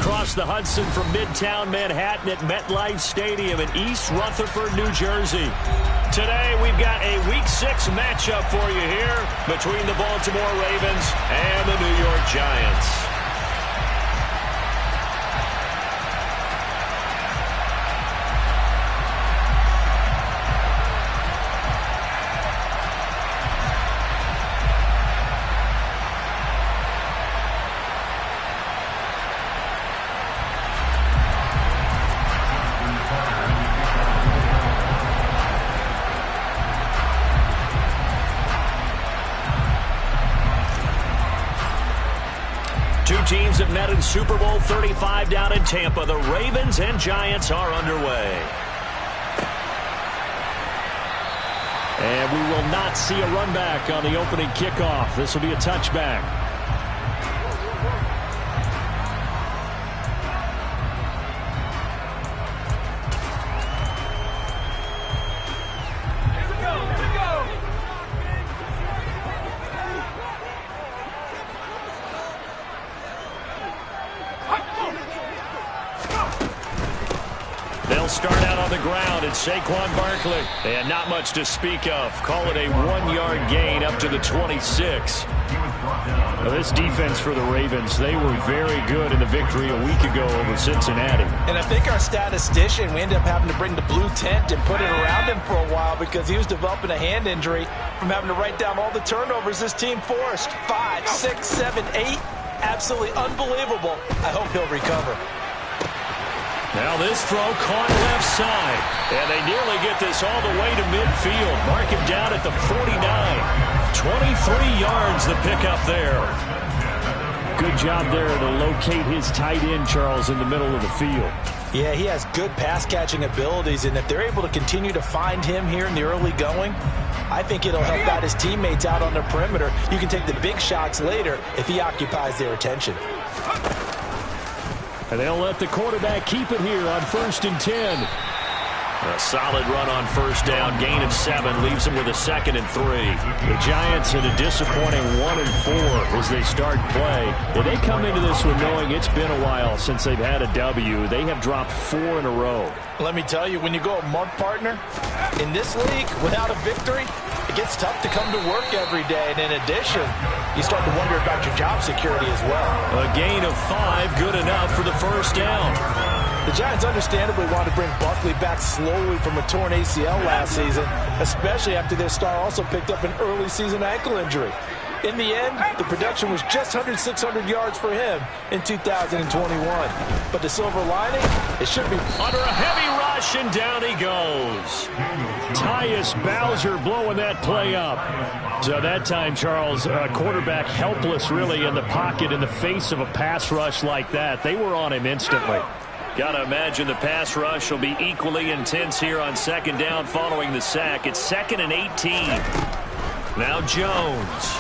across the Hudson from Midtown Manhattan at MetLife Stadium in East Rutherford, New Jersey. Today, we've got a Week 6 matchup for you here between the Baltimore Ravens and the New York Giants. Two teams have met in Super Bowl 35 down in Tampa. The Ravens and Giants are underway. And we will not see a run back on the opening kickoff. This will be a touchback. They'll start out on the ground, and Saquon Barkley. And not much to speak of. Call it a 1-yard gain up to the 26. Now, this defense for the Ravens, they were very good in the victory a week ago over Cincinnati. And I think our statistician, we ended up having to bring the blue tent and put it around him for a while because he was developing a hand injury from having to write down all the turnovers this team forced. 5, 6, 7, 8. Absolutely unbelievable. I hope he'll recover. Now this throw caught left side. And they nearly get this all the way to midfield. Mark him down at the 49. 23 yards the pickup there. Good job there to locate his tight end, Charles, in the middle of the field. Yeah, he has good pass-catching abilities, and if they're able to continue to find him here in the early going, I think it'll help out his teammates out on the perimeter. You can take the big shots later if he occupies their attention. And they'll let the quarterback keep it here on 1st and 10. A solid run on first down. Gain of 7 leaves them with a 2nd and 3. The Giants had a disappointing 1 and 4 as they start play. And they come into this one knowing it's been a while since they've had a W. They have dropped 4 in a row. Let me tell you, when you go a month partner in this league without a victory, it gets tough to come to work every day. And in addition, you start to wonder about your job security as well. A gain of 5, good enough for the first down. The Giants understandably want to bring Barkley back slowly from a torn ACL last season, especially after their star also picked up an early season ankle injury. In the end, the production was just under 600 yards for him in 2021. But the silver lining, it should be under a heavy rush, and down he goes. Tyus Bowser blowing that play up. So that time, Charles, quarterback helpless really in the pocket in the face of a pass rush like that. They were on him instantly. Got to imagine the pass rush will be equally intense here on 2nd down following the sack. It's 2nd and 18. Now Jones.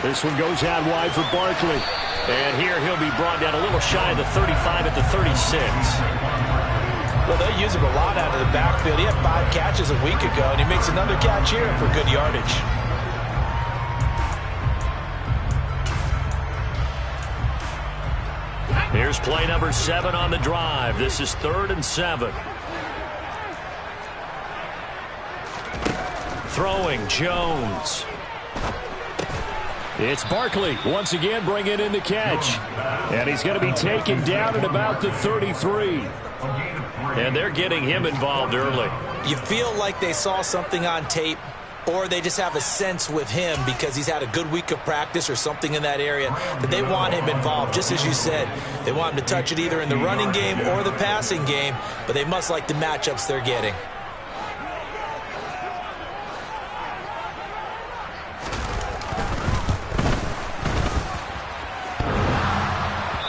This one goes out wide for Barkley. And here he'll be brought down a little shy of the 35 at the 36. Well, they use him a lot out of the backfield. He had 5 catches a week ago, and he makes another catch here for good yardage. Here's play number 7 on the drive. This is 3rd and 7. Throwing, Jones. It's Barkley once again bringing in the catch. And he's going to be taken down at about the 33. And they're getting him involved early. You feel like they saw something on tape, or they just have a sense with him because he's had a good week of practice or something in that area that they want him involved. Just as you said, they want him to touch it either in the running game or the passing game, but they must like the matchups they're getting.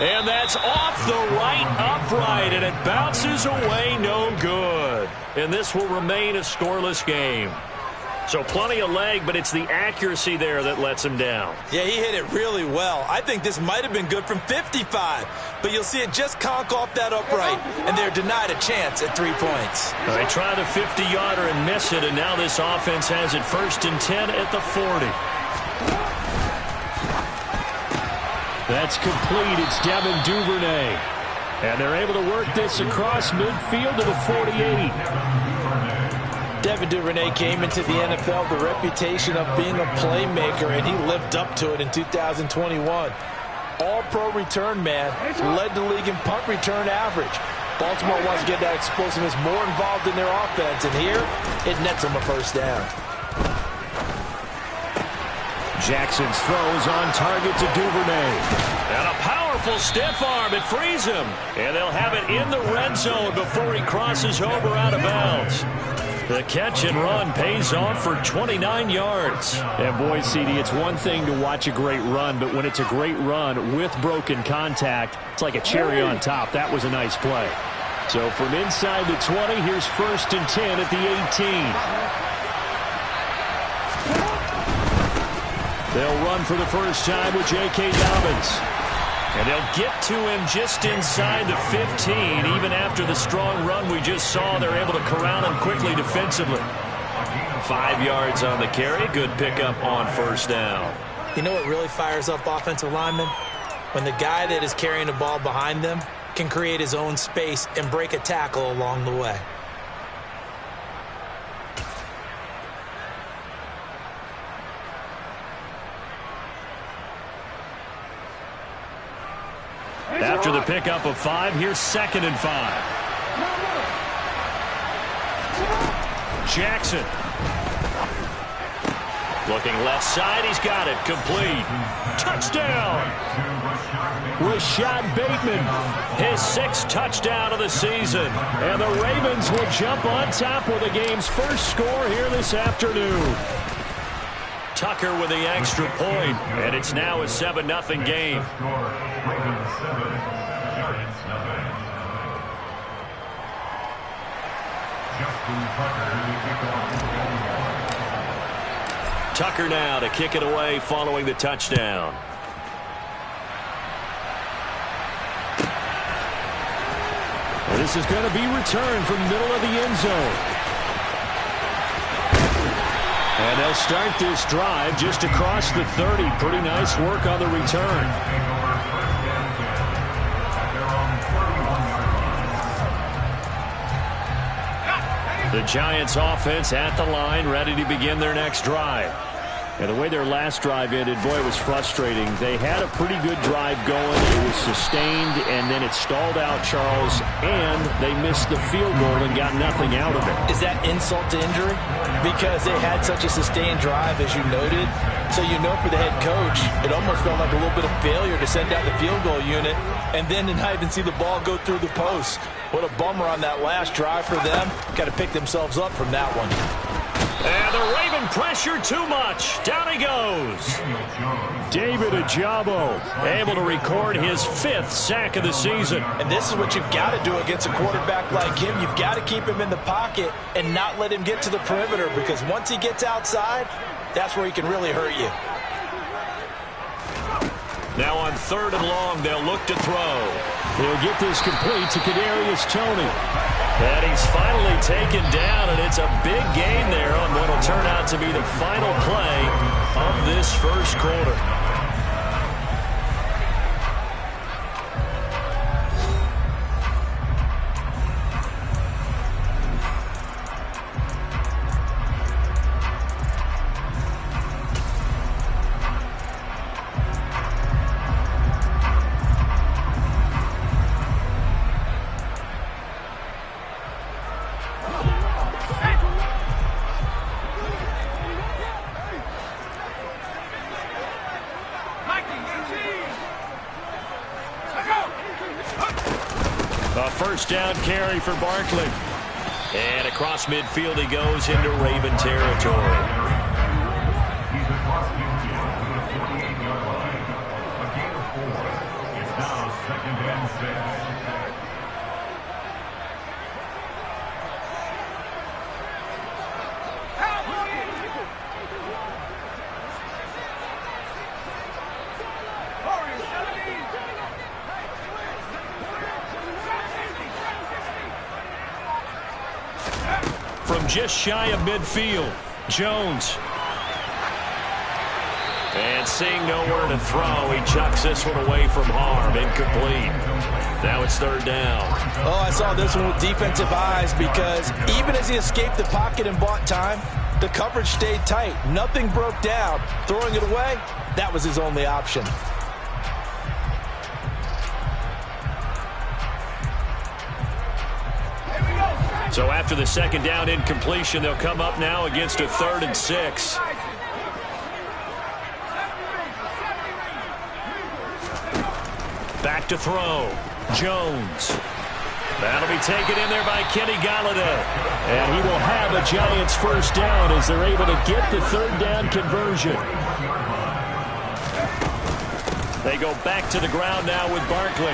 And that's off the right upright, and it bounces away no good. And this will remain a scoreless game. So plenty of leg, but it's the accuracy there that lets him down. Yeah, he hit it really well. I think this might have been good from 55, but you'll see it just conk off that upright, and they're denied a chance at 3 points. They tried a 50-yarder and miss it, and now this offense has it 1st and 10 at the 40. That's complete. It's Devin Duvernay. And they're able to work this across midfield to the 48. Devin Duvernay came into the NFL with the reputation of being a playmaker, and he lived up to it in 2021. All-pro return man, led the league in punt return average. Baltimore wants to get that explosiveness more involved in their offense, and here it nets them a first down. Jackson's throws on target to Duvernay. And a powerful stiff arm. It frees him. And they'll have it in the red zone before he crosses over out of bounds. The catch and run pays off for 29 yards. And boy, CD, it's one thing to watch a great run, but when it's a great run with broken contact, it's like a cherry on top. That was a nice play. So from inside the 20, here's 1st and 10 at the 18. They'll run for the first time with J.K. Dobbins. And they'll get to him just inside the 15. Even after the strong run we just saw, they're able to corral him quickly defensively. 5 yards on the carry. Good pickup on first down. You know what really fires up offensive linemen? When the guy that is carrying the ball behind them can create his own space and break a tackle along the way. After the pickup of 5, here's 2nd and 5. Jackson. Looking left side, he's got it. Complete. Touchdown. Rashad Bateman. His 6th touchdown of the season. And the Ravens will jump on top with the game's first score here this afternoon. Tucker with the extra point, and it's now a 7-0 game. Tucker now to kick it away following the touchdown. Well, this is going to be returned from the middle of the end zone. And they'll start this drive just across the 30. Pretty nice work on the return. The Giants offense at the line, ready to begin their next drive. And the way their last drive ended, boy, it was frustrating. They had a pretty good drive going. It was sustained, and then it stalled out, Charles, and they missed the field goal and got nothing out of it. Is that insult to injury? Because they had such a sustained drive, as you noted. So you know for the head coach, it almost felt like a little bit of failure to send out the field goal unit and then to not even see the ball go through the post. What a bummer on that last drive for them. Got to pick themselves up from that one. And the Raven pressure too much. Down he goes. David Ojabo able to record his 5th sack of the season. And this is what you've got to do against a quarterback like him. You've got to keep him in the pocket and not let him get to the perimeter, because once he gets outside, that's where he can really hurt you. Now on 3rd and long, they'll look to throw. They'll get this complete to Kadarius Toney. And he's finally taken down, and it's a big gain there on what will turn out to be the final play of this first quarter. First down carry for Barkley. And across midfield he goes into Raven territory. From just shy of midfield, Jones. And seeing nowhere to throw, he chucks this one away from harm. Incomplete. Now it's third down. Oh, I saw this one with defensive eyes because even as he escaped the pocket and bought time, the coverage stayed tight. Nothing broke down. Throwing it away, that was his only option. So after the second down incompletion, they'll come up now against a 3rd and 6. Back to throw. Jones. That'll be taken in there by Kenny Golladay. And he will have a Giants first down as they're able to get the 3rd down conversion. They go back to the ground now with Barkley.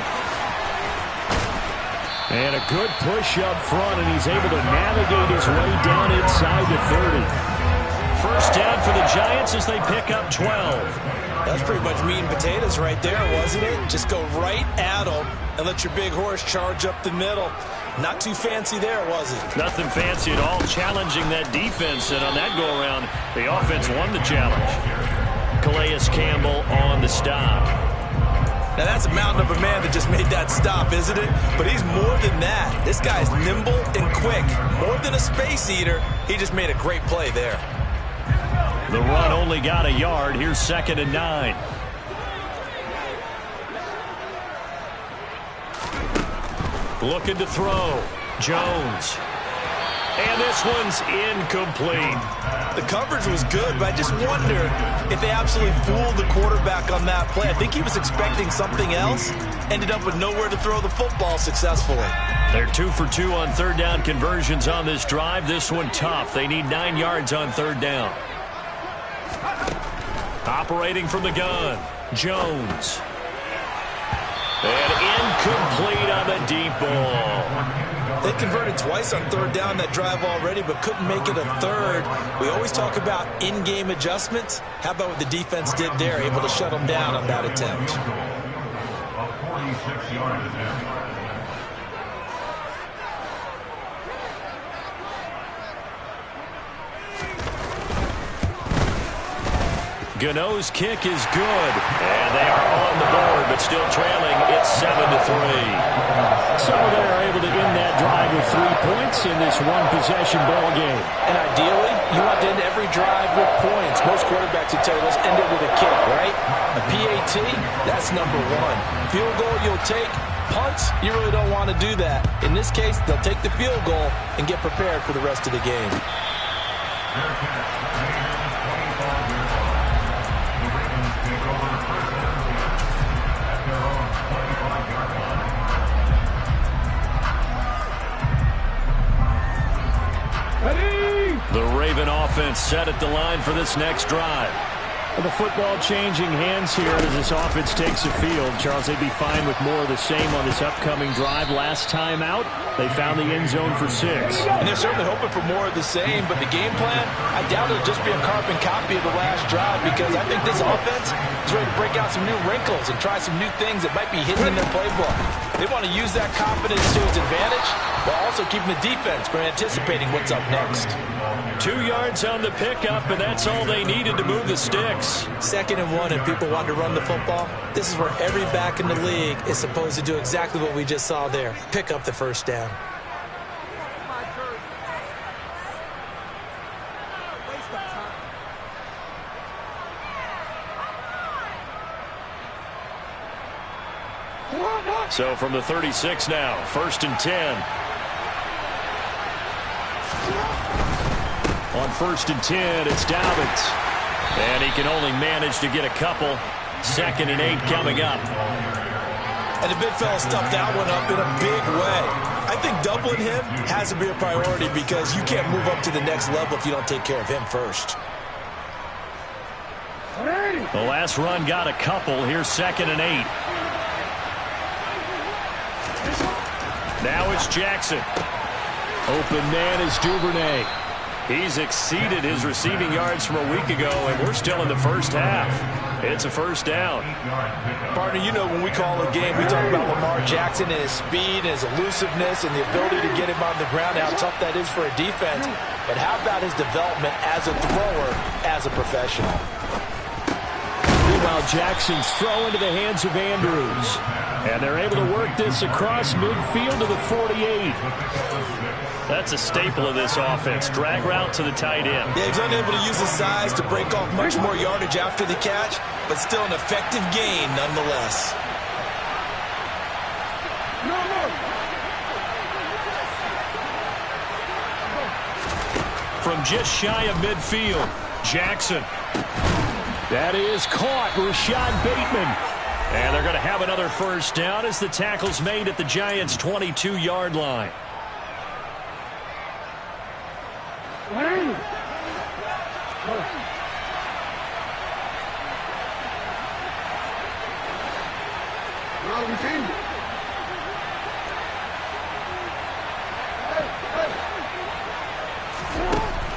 And a good push up front, and he's able to navigate his way down inside the 30. First down for the Giants as they pick up 12. That's pretty much meat and potatoes right there, wasn't it? Just go right at them and let your big horse charge up the middle. Not too fancy there, was it? Nothing fancy at all, challenging that defense. And on that go-around, the offense won the challenge. Calais Campbell on the stop. Now, that's a mountain of a man that just made that stop, isn't it? But he's more than that. This guy's nimble and quick. More than a space eater, he just made a great play there. The run only got a yard. Here's 2nd and 9. Looking to throw. Jones. And this one's incomplete. The coverage was good, but I just wonder if they absolutely fooled the quarterback on that play. I think he was expecting something else. Ended up with nowhere to throw the football successfully. They're 2 for 2 on 3rd down conversions on this drive. This one tough. They need 9 yards on 3rd down. Operating from the gun. Jones. And incomplete on the deep ball. They converted twice on 3rd down that drive already, but couldn't make it a 3rd. We always talk about in-game adjustments. How about what the defense did there, able to shut them down on that attempt? Gano's kick is good. And they are on the board, but still trailing. It's 7-3. So they're able to end that drive with 3 points in this one-possession ball game. And ideally, you want to end every drive with points. Most quarterbacks would tell you, let's end it with a kick, right? A PAT, that's number 1. Field goal you'll take. Punts, you really don't want to do that. In this case, they'll take the field goal and get prepared for the rest of the game. The Raven offense set at the line for this next drive. The football changing hands here as this offense takes the field. Charles, they'd be fine with more of the same on this upcoming drive. Last time out, they found the end zone for 6. And they're certainly hoping for more of the same, but the game plan, I doubt it'll just be a carbon copy of the last drive because I think this offense is ready to break out some new wrinkles and try some new things that might be hidden in their playbook. They want to use that confidence to its advantage while also keeping the defense from anticipating what's up next. 2 yards on the pickup, and that's all they needed to move the sticks. 2nd and 1, and people want to run the football. This is where every back in the league is supposed to do exactly what we just saw there. Pick up the first down. So from the 36 now, 1st and 10. On 1st and 10, it's Dobbins. And he can only manage to get a couple. 2nd and 8 coming up. And the big fella stuffed that one up in a big way. I think doubling him has to be a priority because you can't move up to the next level if you don't take care of him first. The last run got a couple. Here's 2nd and 8. Now it's Jackson. Open man is Duvernay. He's exceeded his receiving yards from a week ago, and we're still in the first half. It's a first down. Partner, you know when we call a game, we talk about Lamar Jackson and his speed and his elusiveness and the ability to get him on the ground, how tough that is for a defense. But how about his development as a thrower, as a professional? Meanwhile, Jackson's throw into the hands of Andrews. And they're able to work this across midfield to the 48. That's a staple of this offense. Drag route to the tight end. Yeah, he's unable to use his size to break off much more yardage after the catch, but still an effective gain nonetheless. From just shy of midfield, Jackson. That is caught, Rashad Bateman. And they're going to have another first down as the tackle's made at the Giants' 22-yard line.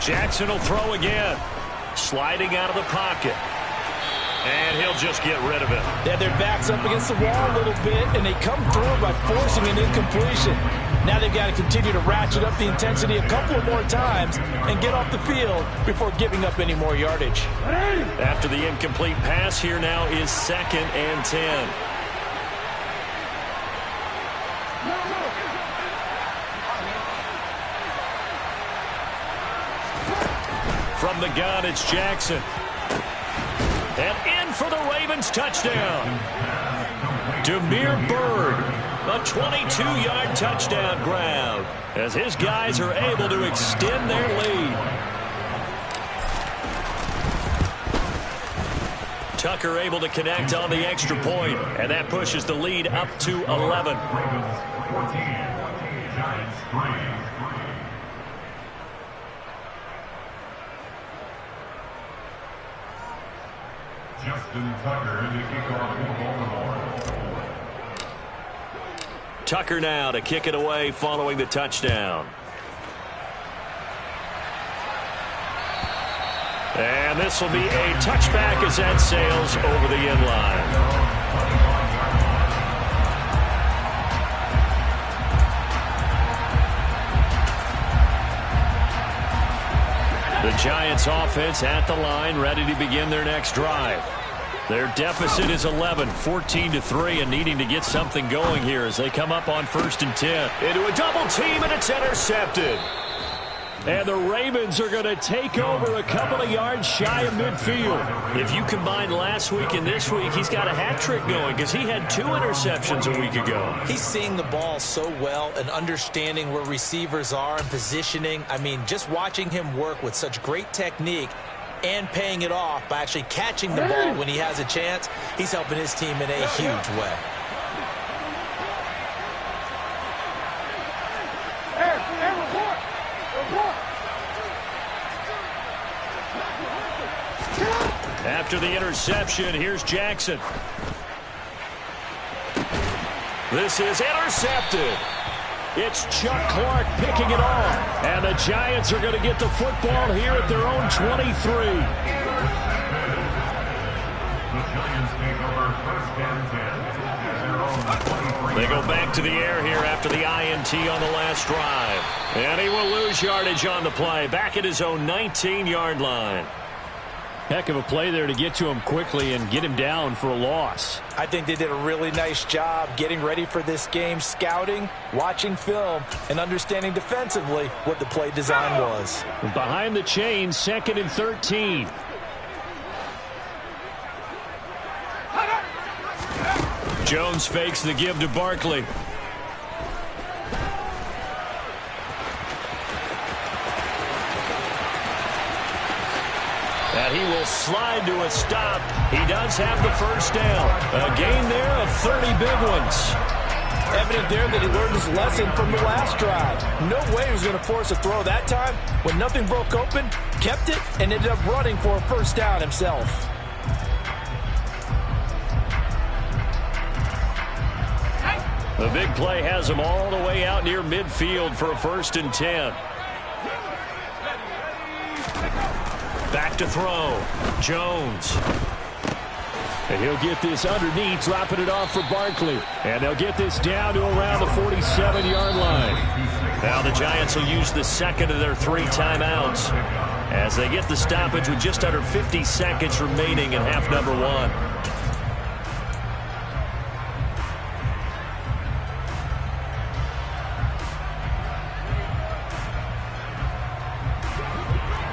Jackson will throw again. Sliding out of the pocket. And he'll just get rid of it. Yeah, their back's up against the wall a little bit, and they come through by forcing an incompletion. Now they've got to continue to ratchet up the intensity a couple of more times and get off the field before giving up any more yardage. After the incomplete pass, here now is 2nd and 10. From the gun, it's Jackson. And in for the Ravens touchdown. Demir Bird, a 22-yard touchdown grab as his guys are able to extend their lead. Tucker able to connect on the extra point, and that pushes the lead up to 11. Tucker now to kick it away following the touchdown. And this will be a touchback as that sails over the end line. The Giants offense at the line, ready to begin their next drive. Their deficit is 11, 14-3, and needing to get something going here as they come up on 1st and 10. Into a double team, and it's intercepted. And the Ravens are going to take over a couple of yards shy of midfield. If you combine last week and this week, he's got a hat trick going because he had 2 interceptions a week ago. He's seeing the ball so well and understanding where receivers are and positioning. I mean, just watching him work with such great technique and paying it off by actually catching the ball when he has a chance, he's helping his team in a huge way. After the interception, here's Jackson. This is intercepted. It's Chuck Clark picking it off. And the Giants are going to get the football here at their own 23. They go back to the air here after the INT on the last drive. And he will lose yardage on the play. Back at his own 19-yard line. Heck of a play there to get to him quickly and get him down for a loss. I think they did a really nice job getting ready for this game, scouting, watching film, and understanding defensively what the play design was. Behind the chains, 2nd and 13. Jones fakes the give to Barkley. And he will slide to a stop. He does have the first down. A gain there of 30 big ones. Evident there that he learned his lesson from the last drive. No way he was going to force a throw that time. When nothing broke open, kept it, and ended up running for a first down himself. The big play has him all the way out near midfield for a 1st and 10. Back to throw. Jones. And he'll get this underneath, dropping it off for Barkley. And they'll get this down to around the 47-yard line. Now the Giants will use the second of their 3 timeouts. as they get the stoppage with just under 50 seconds remaining in half number one.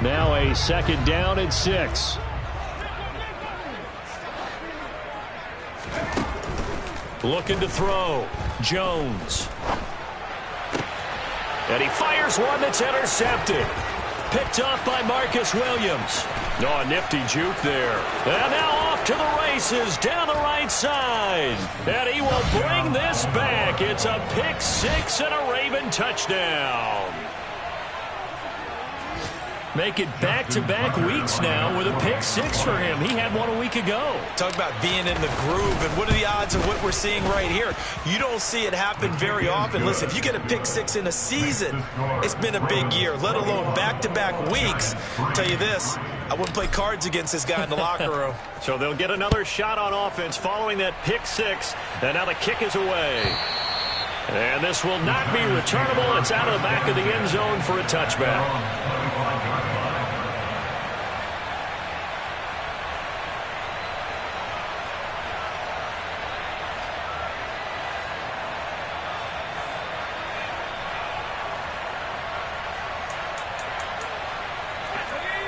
Now a 2nd down and 6. Looking to throw. Jones. And he fires one that's intercepted. Picked off by Marcus Williams. Oh, a nifty juke there. And now off to the races down the right side. And he will bring this back. It's a pick six and a Raven touchdown. Make it back-to-back weeks now with a pick six for him. He had one a week ago. Talk about being in the groove, and what are the odds of what we're seeing right here? You don't see it happen very often. Listen, if you get a pick six in a season, it's been a big year, let alone back-to-back weeks. I'll tell you this, I wouldn't play cards against this guy in the locker room. So they'll get another shot on offense following that pick six, and now the kick is away. And this will not be returnable. It's out of the back of the end zone for a touchback.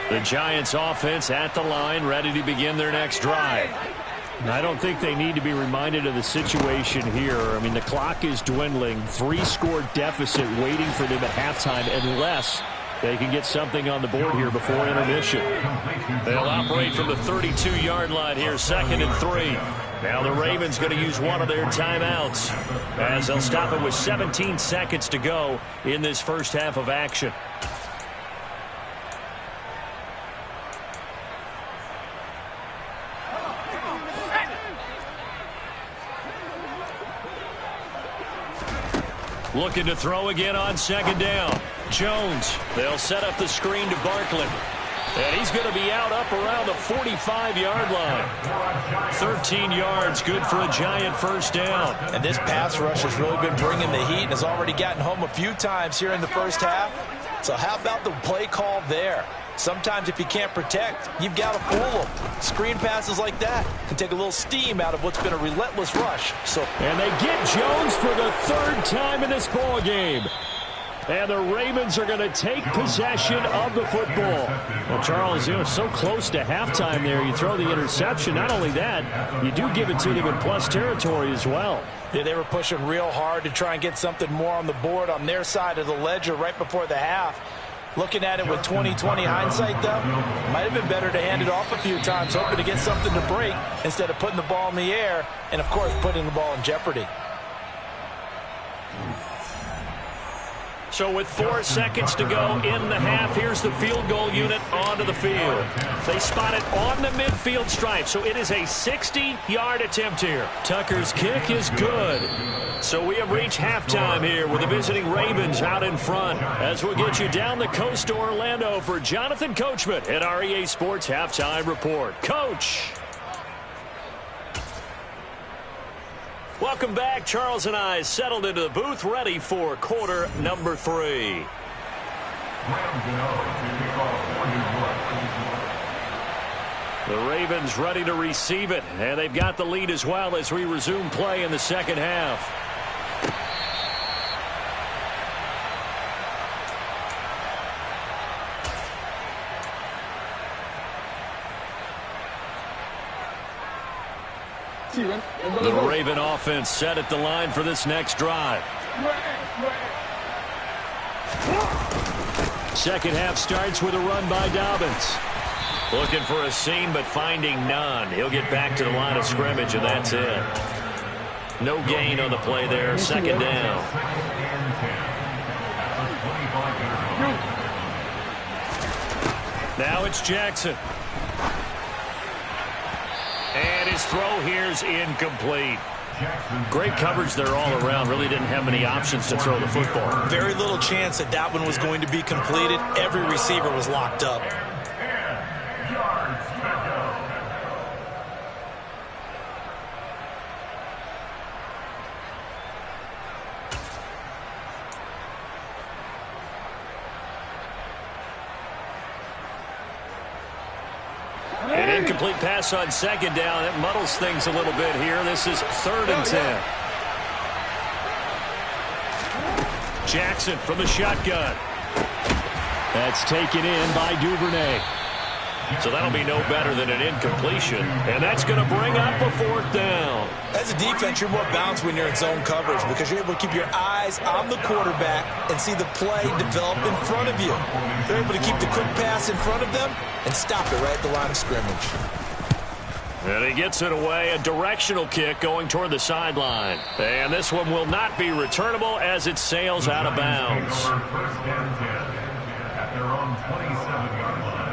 The Giants offense at the line, ready to begin their next drive. I don't think they need to be reminded of the situation here. I mean, the clock is dwindling. 3-score deficit waiting for them at halftime unless they can get something on the board here before intermission. They'll operate from the 32-yard line here, 2nd and 3. Now the Ravens going to use one of their timeouts as they'll stop it with 17 seconds to go in this first half of action. Looking to throw again on 2nd down. Jones. They'll set up the screen to Barkley. And he's going to be out up around the 45-yard line. 13 yards, good for a Giant first down. And this pass rush has really been bringing the heat and has already gotten home a few times here in the first half. So how about the play call there? Sometimes if you can't protect, you've got to fool them. Screen passes like that can take a little steam out of what's been a relentless rush. And they get Jones for the 3rd time in this ball game. And the Ravens are going to take possession of the football. Well, Charles, so close to halftime there. You throw the interception. Not only that, you do give it to them in plus territory as well. Yeah, they were pushing real hard to try and get something more on the board on their side of the ledger right before the half. Looking at it with 20/20 hindsight, though, might have been better to hand it off a few times, hoping to get something to break instead of putting the ball in the air and, of course, putting the ball in jeopardy. So with 4 seconds to go in the half, here's the field goal unit onto the field. They spot it on the midfield stripe, so it is a 60-yard attempt here. Tucker's kick is good. So we have reached halftime here with the visiting Ravens out in front. As we'll get you down the coast to Orlando for Jonathan Coachman at our EA Sports Halftime Report. Coach. Welcome back. Charles and I settled into the booth, ready for quarter number 3. The Ravens ready to receive it, and they've got the lead as well as we resume play in the second half. The Raven offense set at the line for this next drive. Second half starts with a run by Dobbins. Looking for a seam, but finding none. He'll get back to the line of scrimmage, and that's it. No gain on the play there. 2nd down. Now it's Jackson. And his throw here's incomplete. Great coverage there all around. Really didn't have many options to throw the football. Very little chance that that one was going to be completed. Every receiver was locked up. Incomplete pass on second down. That muddles things a little bit here. This is 3rd and 10. Jackson from the shotgun. That's taken in by Duvernay. So that'll be no better than an incompletion. And that's going to bring up a 4th down. As a defense, you're more balanced when you're in zone coverage because you're able to keep your eyes on the quarterback and see the play develop in front of you. They're able to keep the quick pass in front of them and stop it right at the line of scrimmage. And he gets it away, a directional kick going toward the sideline. And this one will not be returnable as it sails out of bounds. At their own 27-yard line.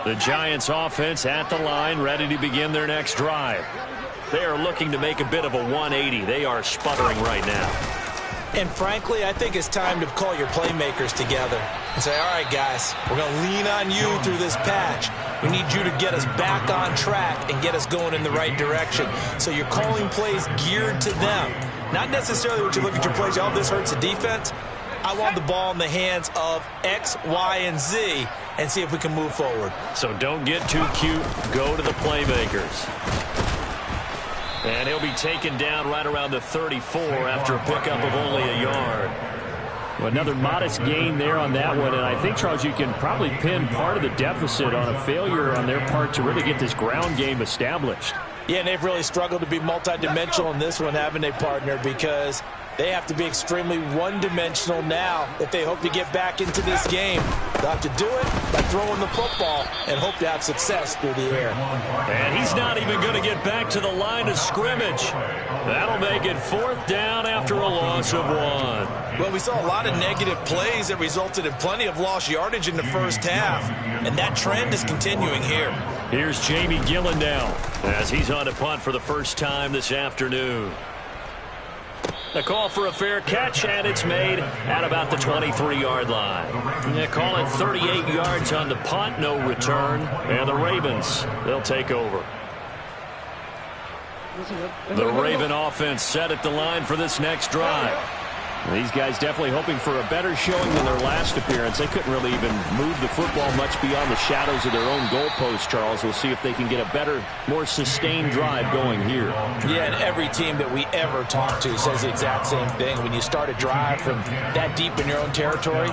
The Giants offense at the line, ready to begin their next drive. They are looking to make a bit of a 180. They are sputtering right now. And frankly, I think it's time to call your playmakers together and say, all right, guys, we're going to lean on you through this patch. We need you to get us back on track and get us going in the right direction. So you're calling plays geared to them. Not necessarily what you look at your plays, oh, this hurts the defense. I want the ball in the hands of X, Y, and Z and see if we can move forward. So don't get too cute. Go to the playmakers. And he'll be taken down right around the 34 after a pickup of only a yard. Well, another modest gain there on that one. And I think, Charles, you can probably pin part of the deficit on a failure on their part to really get this ground game established. Yeah, and they've really struggled to be multidimensional in this one, haven't they, partner? Because they have to be extremely one-dimensional now if they hope to get back into this game. They'll have to do it by throwing the football and hope to have success through the air. And he's not even going to get back to the line of scrimmage. That'll make it 4th down after a loss of 1. Well, we saw a lot of negative plays that resulted in plenty of lost yardage in the first half, and that trend is continuing here. Here's Jamie Gillen now as he's on to punt for the first time this afternoon. A call for a fair catch, and it's made at about the 23-yard line. They call it 38 yards on the punt, no return. And the Ravens, they'll take over. The Raven offense set at the line for this next drive. These guys definitely hoping for a better showing than their last appearance. They couldn't really even move the football much beyond the shadows of their own goalpost, Charles. We'll see if they can get a better, more sustained drive going here. Yeah, and every team that we ever talk to says the exact same thing. When you start a drive from that deep in your own territory,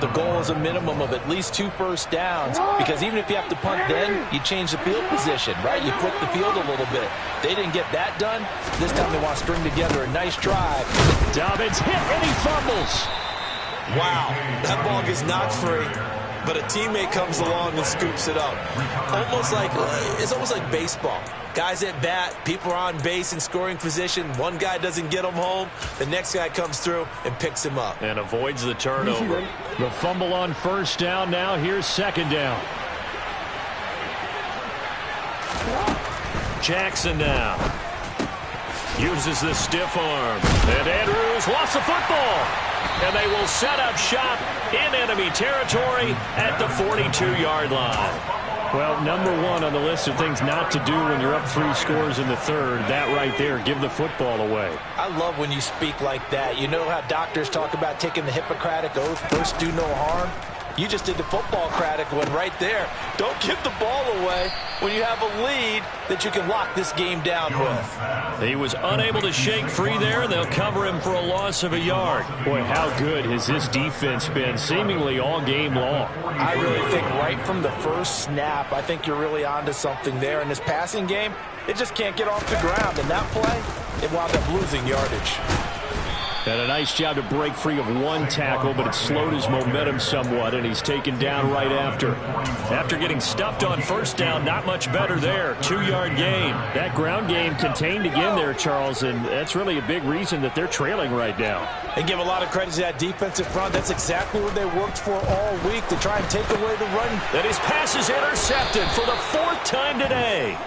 the goal is a minimum of at least 2 first downs, because even if you have to punt then, you change the field position, right? You flip the field a little bit. They didn't get that done. This time they want to string together a nice drive. Dobbins hit and he fumbles. Wow, that ball gets knocked free, but a teammate comes along and scoops it up. It's almost like baseball. Guys at bat, people are on base in scoring position. One guy doesn't get him home. The next guy comes through and picks him up. And avoids the turnover. The fumble on first down now. Here's second down. Jackson now. Uses the stiff arm. And Andrews lost the football. And they will set up shop in enemy territory at the 42-yard line. Well, number 1 on the list of things not to do when you're up 3 scores in the third. That right there, give the football away. I love when you speak like that. You know how doctors talk about taking the Hippocratic Oath, first do no harm? You just did the football-cratic one right there. Don't give the ball away when you have a lead that you can lock this game down with. He was unable to shake free there. They'll cover him for a loss of a yard. Boy, how good has this defense been seemingly all game long? I really think right from the first snap, I think you're really onto something there. In this passing game, it just can't get off the ground. And that play, it wound up losing yardage. And a nice job to break free of 1 tackle, but it slowed his momentum somewhat, and he's taken down right after. After getting stuffed on first down, not much better there. 2-yard gain. That ground game contained again there, Charles, and that's really a big reason that they're trailing right now. And give a lot of credit to that defensive front. That's exactly what they worked for all week, to try and take away the run. That his pass is intercepted for the 4th time today.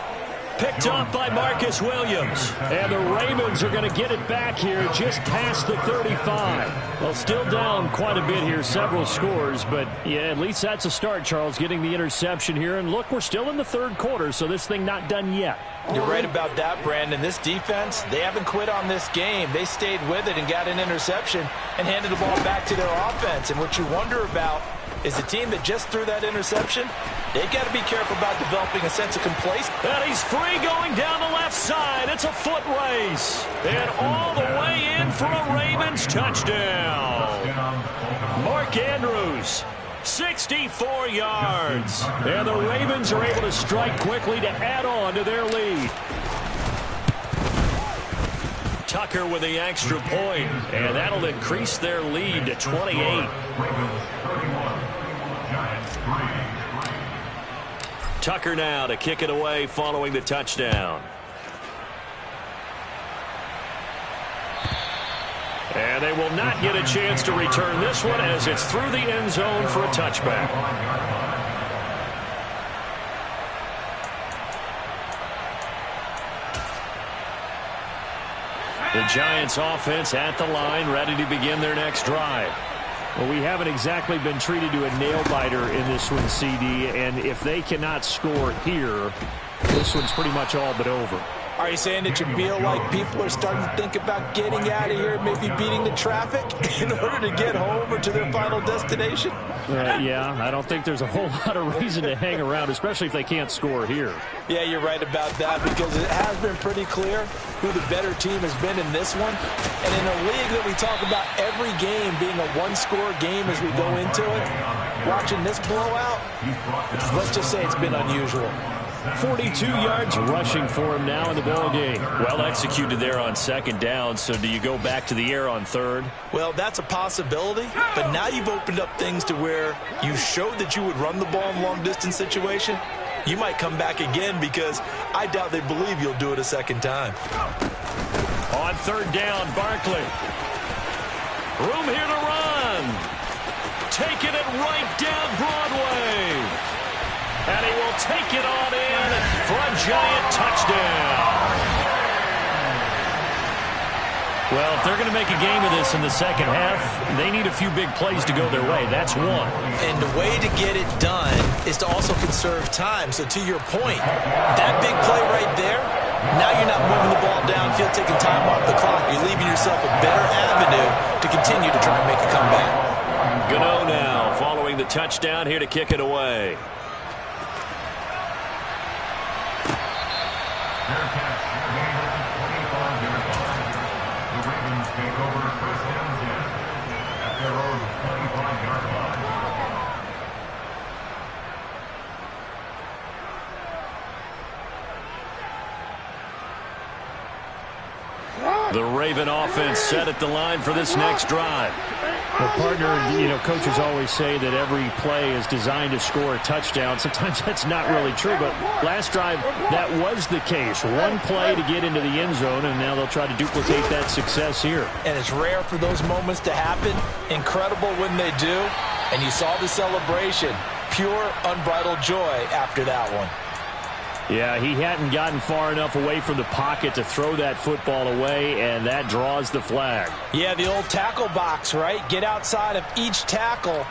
Picked off by Marcus Williams. And the Ravens are going to get it back here just past the 35. Well, still down quite a bit here, several scores, but yeah, at least that's a start, Charles, getting the interception here. And look, we're still in the third quarter, so this thing not done yet. You're right about that, Brandon. This defense, they haven't quit on this game. They stayed with it and got an interception and handed the ball back to their offense. And what you wonder about is the team that just threw that interception, they've got to be careful about developing a sense of complacency. And he's free going down the left side. It's a foot race. And all the way in for a Ravens touchdown. Mark Andrews, 64 yards. And the Ravens are able to strike quickly to add on to their lead. Tucker with the extra point, and that'll increase their lead to 28. Tucker now to kick it away following the touchdown. And they will not get a chance to return this one as it's through the end zone for a touchback. The Giants offense at the line, ready to begin their next drive. Well, we haven't exactly been treated to a nail-biter in this one, CD, and if they cannot score here, this one's pretty much all but over. Are you saying that you feel like people are starting to think about getting out of here, maybe beating the traffic in order to get home or to their final destination? Yeah, I don't think there's a whole lot of reason to hang around, especially if they can't score here. Yeah, you're right about that because it has been pretty clear who the better team has been in this one. And in a league that we talk about every game being a one-score game as we go into it, watching this blowout, let's just say it's been unusual. 42 yards rushing for him now in the ball game. Well executed there on second down, so do you go back to the air on third? Well, that's a possibility, but now you've opened up things to where you showed that you would run the ball in long-distance situation. You might come back again because I doubt they believe you'll do it a second time. On third down, Barkley. Room here to run. Taking it right down Broadway. And he will take it on in for a Giant touchdown. Well, if they're going to make a game of this in the second half, they need a few big plays to go their way. That's one. And the way to get it done is to also conserve time. So to your point, that big play right there, now you're not moving the ball downfield, taking time off the clock. You're leaving yourself a better avenue to continue to try and make a comeback. Gano now following the touchdown here to kick it away. The Raven offense set at the line for this next drive. Well, partner, coaches always say that every play is designed to score a touchdown. Sometimes that's not really true, but last drive, that was the case. One play to get into the end zone, and now they'll try to duplicate that success here. And it's rare for those moments to happen. Incredible when they do. And you saw the celebration. Pure, unbridled joy after that one. Yeah, he hadn't gotten far enough away from the pocket to throw that football away, and that draws the flag. Yeah, the old tackle box, right? Get outside of each tackle,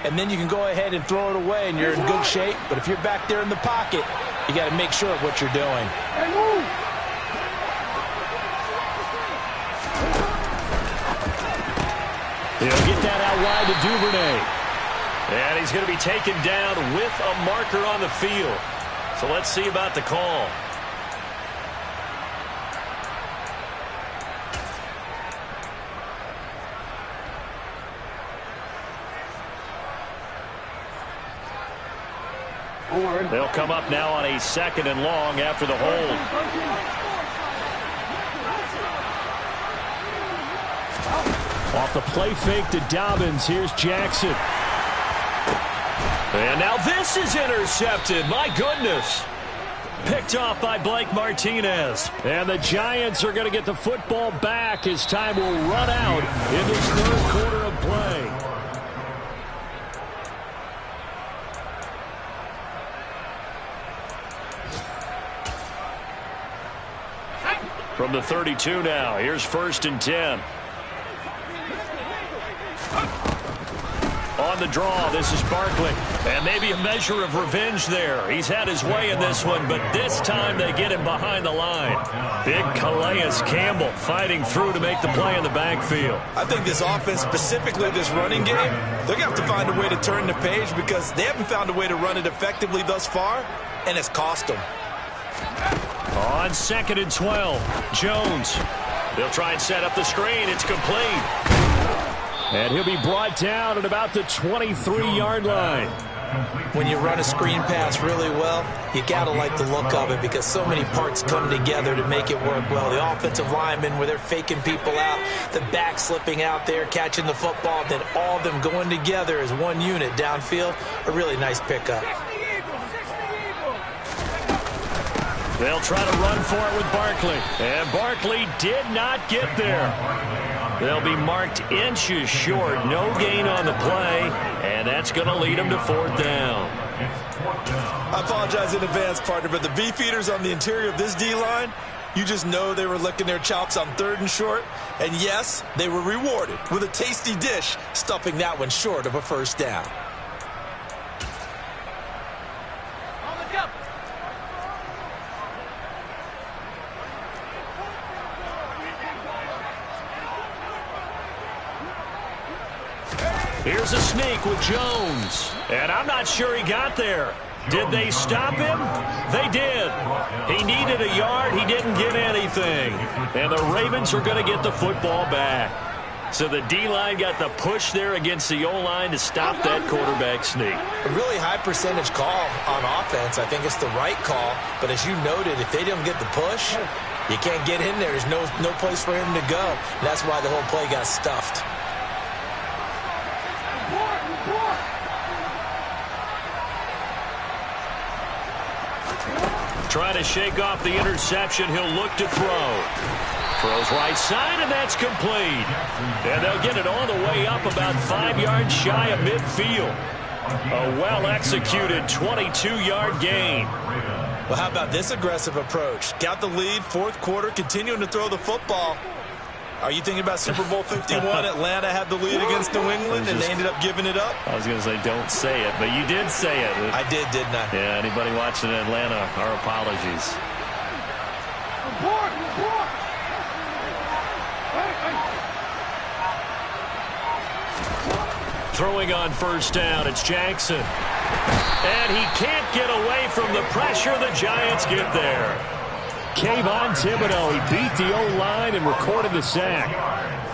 and then you can go ahead and throw it away, and you're in good shape. But if you're back there in the pocket, you got to make sure of what you're doing. He'll get that out wide to Duvernay. And he's going to be taken down with a marker on the field. So let's see about the call. They'll come up now on a second and long after the hold. Off the play fake to Dobbins. Here's Jackson. And now this is intercepted. My goodness. Picked off by Blake Martinez. And the Giants are going to get the football back as time will run out in this third quarter of play. From the 32 now, here's 1st and 10. On the draw, this is Barkley. And maybe a measure of revenge there. He's had his way in this one, but this time they get him behind the line. Big Calais Campbell fighting through to make the play in the backfield. I think this offense, specifically this running game, they're going to have to find a way to turn the page because they haven't found a way to run it effectively thus far, and it's cost them. On 2nd and 12, Jones. They'll try and set up the screen. It's complete. And he'll be brought down at about the 23-yard line. When you run a screen pass really well, you got to like the look of it because so many parts come together to make it work well. The offensive linemen, where they're faking people out, the back slipping out there, catching the football, then all of them going together as one unit downfield. A really nice pickup. They'll try to run for it with Barkley. And Barkley did not get there. They'll be marked inches short. No gain on the play. And that's going to lead them to 4th down. I apologize in advance, partner, but the beefeaters on the interior of this D-line, you just know they were licking their chops on 3rd and short. And yes, they were rewarded with a tasty dish, stuffing that one short of a 1st down. Here's a sneak with Jones. And I'm not sure he got there. Did they stop him? They did. He needed a yard. He didn't get anything. And the Ravens are going to get the football back. So the D-line got the push there against the O-line to stop that quarterback sneak. A really high percentage call on offense. I think it's the right call. But as you noted, if they didn't get the push, you can't get in there. There's no place for him to go. And that's why the whole play got stuffed. Trying to shake off the interception. He'll look to throw. Throws right side, and that's complete. And they'll get it all the way up about 5 yards shy of midfield. A well-executed 22-yard gain. Well, how about this aggressive approach? Got the lead, 4th quarter, continuing to throw the football. Are you thinking about Super Bowl 51? Atlanta had the lead against New England, and they ended up giving it up? I was going to say don't say it, but you did say it. I did, didn't I? Yeah, anybody watching Atlanta, our apologies. Throwing on 1st down, it's Jackson. And he can't get away from the pressure. The Giants get there. Kayvon Thibodeau, he beat the O-line and recorded the sack.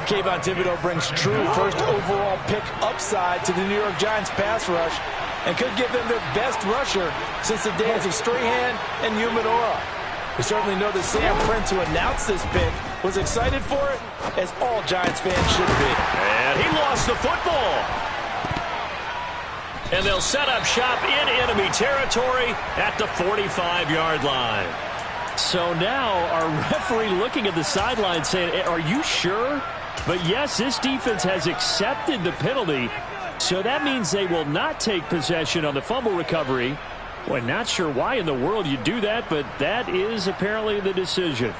Kayvon Thibodeau brings true first overall pick upside to the New York Giants pass rush and could give them their best rusher since the days of Strahan and Umenora. We certainly know that Sam Prince, who announced this pick, was excited for it, as all Giants fans should be. And he lost the football. And they'll set up shop in enemy territory at the 45-yard line. So now our referee looking at the sideline saying, are you sure? But yes, this defense has accepted the penalty. So that means they will not take possession on the fumble recovery. Well, not sure why in the world you do that, but that is apparently the decision.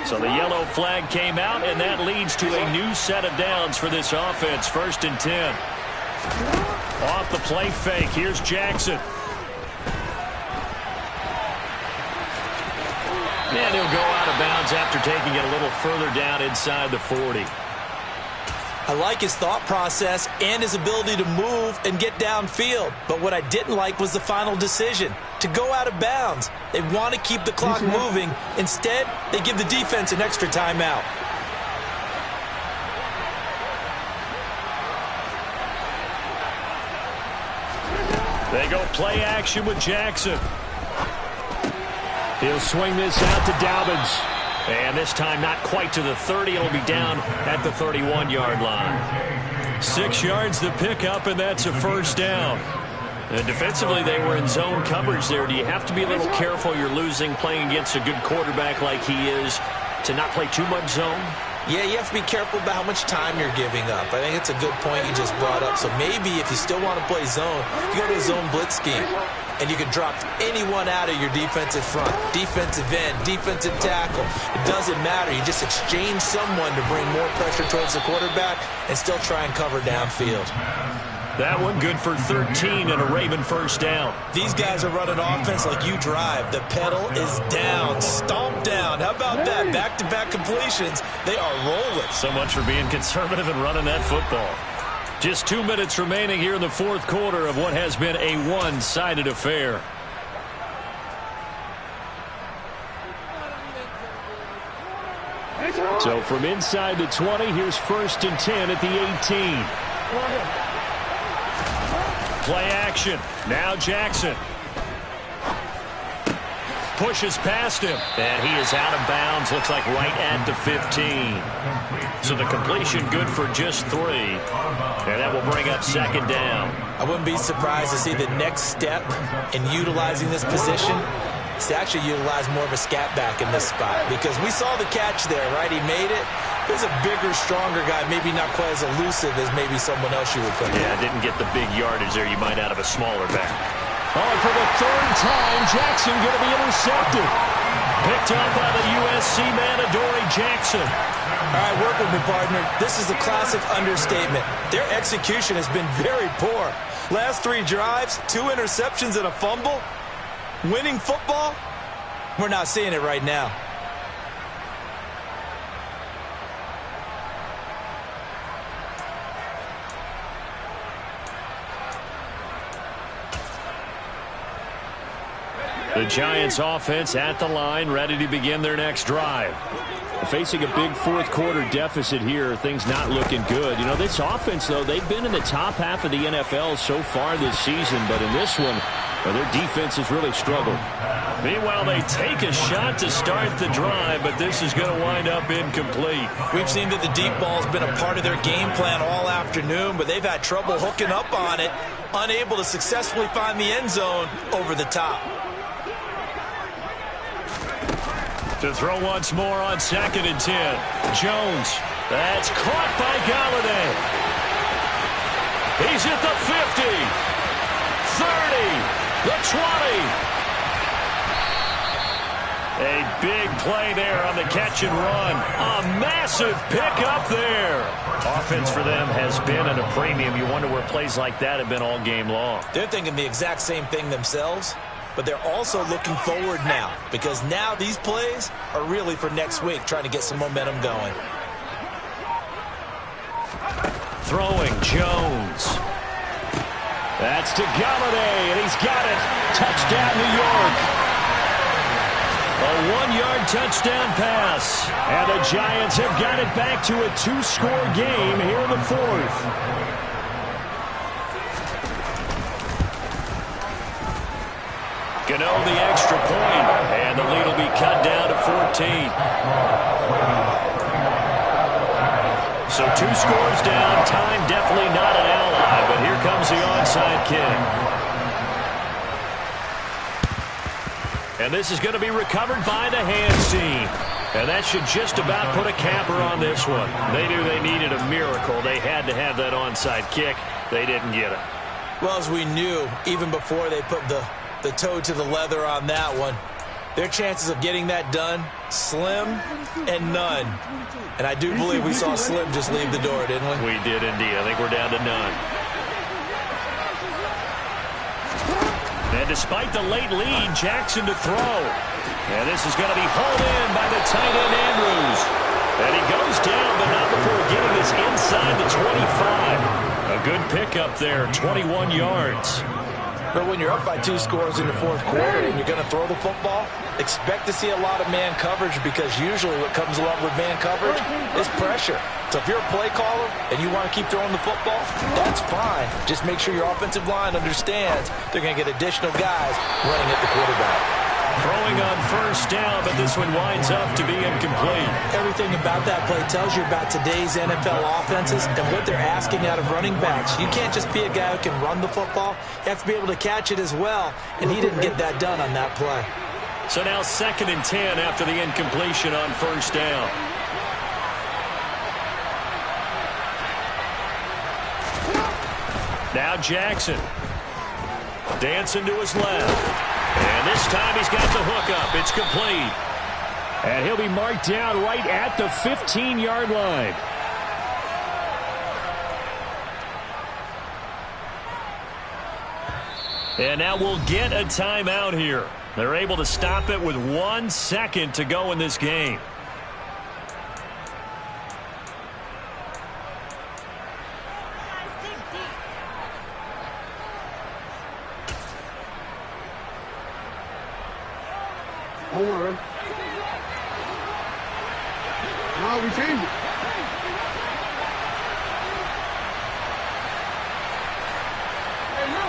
So the yellow flag came out, and that leads to a new set of downs for this offense. 1st and 10. Off the play fake, here's Jackson. And he'll go out of bounds after taking it a little further down inside the 40. I like his thought process and his ability to move and get downfield. But what I didn't like was the final decision, to go out of bounds. They want to keep the clock moving. Instead, they give the defense an extra timeout. They go play action with Jackson. He'll swing this out to Dobbins. And this time not quite to the 30. It'll be down at the 31-yard line. 6 yards to pick up, and that's a 1st down. And defensively, they were in zone coverage there. Do you have to be a little careful? You're losing playing against a good quarterback like he is to not play too much zone? Yeah, you have to be careful about how much time you're giving up. I think it's a good point you just brought up. So maybe if you still want to play zone, you go to a zone blitz scheme. and you can drop anyone out of your defensive front. Defensive end, defensive tackle. It doesn't matter. You just exchange someone to bring more pressure towards the quarterback and still try and cover downfield. That one good for 13 and a Raven first down. These guys are running offense like you drive. The pedal is down, stomp down. How about that? Back-to-back completions. They are rolling. So much for being conservative and running that football. Just 2 minutes remaining here in the fourth quarter of what has been a one-sided affair. So from inside the 20, here's 1st and 10 at the 18. Play action. Now Jackson. Pushes past him. And he is out of bounds. Looks like right at the 15. So the completion good for just 3. And that will bring up 2nd down. I wouldn't be surprised to see the next step in utilizing this position is to actually utilize more of a scat back in this spot. Because we saw the catch there, right? He made it. There's a bigger, stronger guy, maybe not quite as elusive as maybe someone else you would put in. Yeah, didn't get the big yardage there you might out of a smaller back. Oh, and for the 3rd time, Jackson going to be intercepted. Picked up by the USC man, Adoree Jackson. All right, work with me, partner. This is a classic understatement. Their execution has been very poor. Last 3 drives, 2 interceptions and a fumble. Winning football? We're not seeing it right now. The Giants offense at the line, ready to begin their next drive. Facing a big fourth quarter deficit here, things not looking good. You know, this offense, though, they've been in the top half of the NFL so far this season, but in this one, their defense has really struggled. Meanwhile, they take a shot to start the drive, but this is going to wind up incomplete. We've seen that the deep ball has been a part of their game plan all afternoon, but they've had trouble hooking up on it, unable to successfully find the end zone over the top. To throw once more on 2nd and 10. Jones. That's caught by Galladay. He's at the 50. 30. The 20. A big play there on the catch and run. A massive pickup there. Offense for them has been at a premium. You wonder where plays like that have been all game long. They're thinking the exact same thing themselves. But they're also looking forward now, because now these plays are really for next week, trying to get some momentum going. Throwing Jones. That's to Galladay, and he's got it. Touchdown, New York. A 1-yard touchdown pass. And the Giants have got it back to a 2-score game here in the 4th. Gano the extra point, and the lead will be cut down to 14. So 2 scores down, time definitely not an ally, but here comes the onside kick. And this is going to be recovered by the hands team. And that should just about put a capper on this one. They knew they needed a miracle. They had to have that onside kick. They didn't get it. Well, as we knew, even before they put the toe to the leather on that one, their chances of getting that done, slim and none. And I do believe we saw Slim just leave the door, didn't we? We did indeed. I think we're down to none. And despite the late lead, Jackson to throw. And this is going to be hauled in by the tight end, Andrews. And he goes down, but not before getting this inside the 25. A good pickup there, 21 yards. But when you're up by 2 scores in the fourth quarter and you're going to throw the football, expect to see a lot of man coverage, because usually what comes along with man coverage is pressure. So if you're a play caller and you want to keep throwing the football, that's fine. Just make sure your offensive line understands they're going to get additional guys running at the quarterback. Throwing on first down, but this one winds up to be incomplete. Everything about that play tells you about today's NFL offenses and what they're asking out of running backs. You can't just be a guy who can run the football. You have to be able to catch it as well, and he didn't get that done on that play. So now 2nd and 10 after the incompletion on first down. Now Jackson. Dancing to his left. And this time he's got the hook up. It's complete. And he'll be marked down right at the 15-yard line. And now we'll get a timeout here. They're able to stop it with 1 second to go in this game. Hold on, bro. No, we changed it. Hey, no.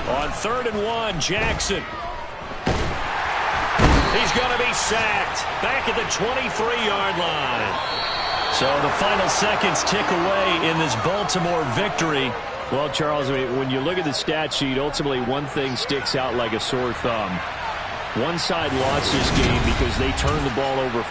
On 3rd and 1, Jackson. He's going to be sacked. Back at the 23-yard line. So the final seconds tick away in this Baltimore victory. Well, Charles, when you look at the stat sheet, ultimately one thing sticks out like a sore thumb. One side lost this game because they turned the ball over.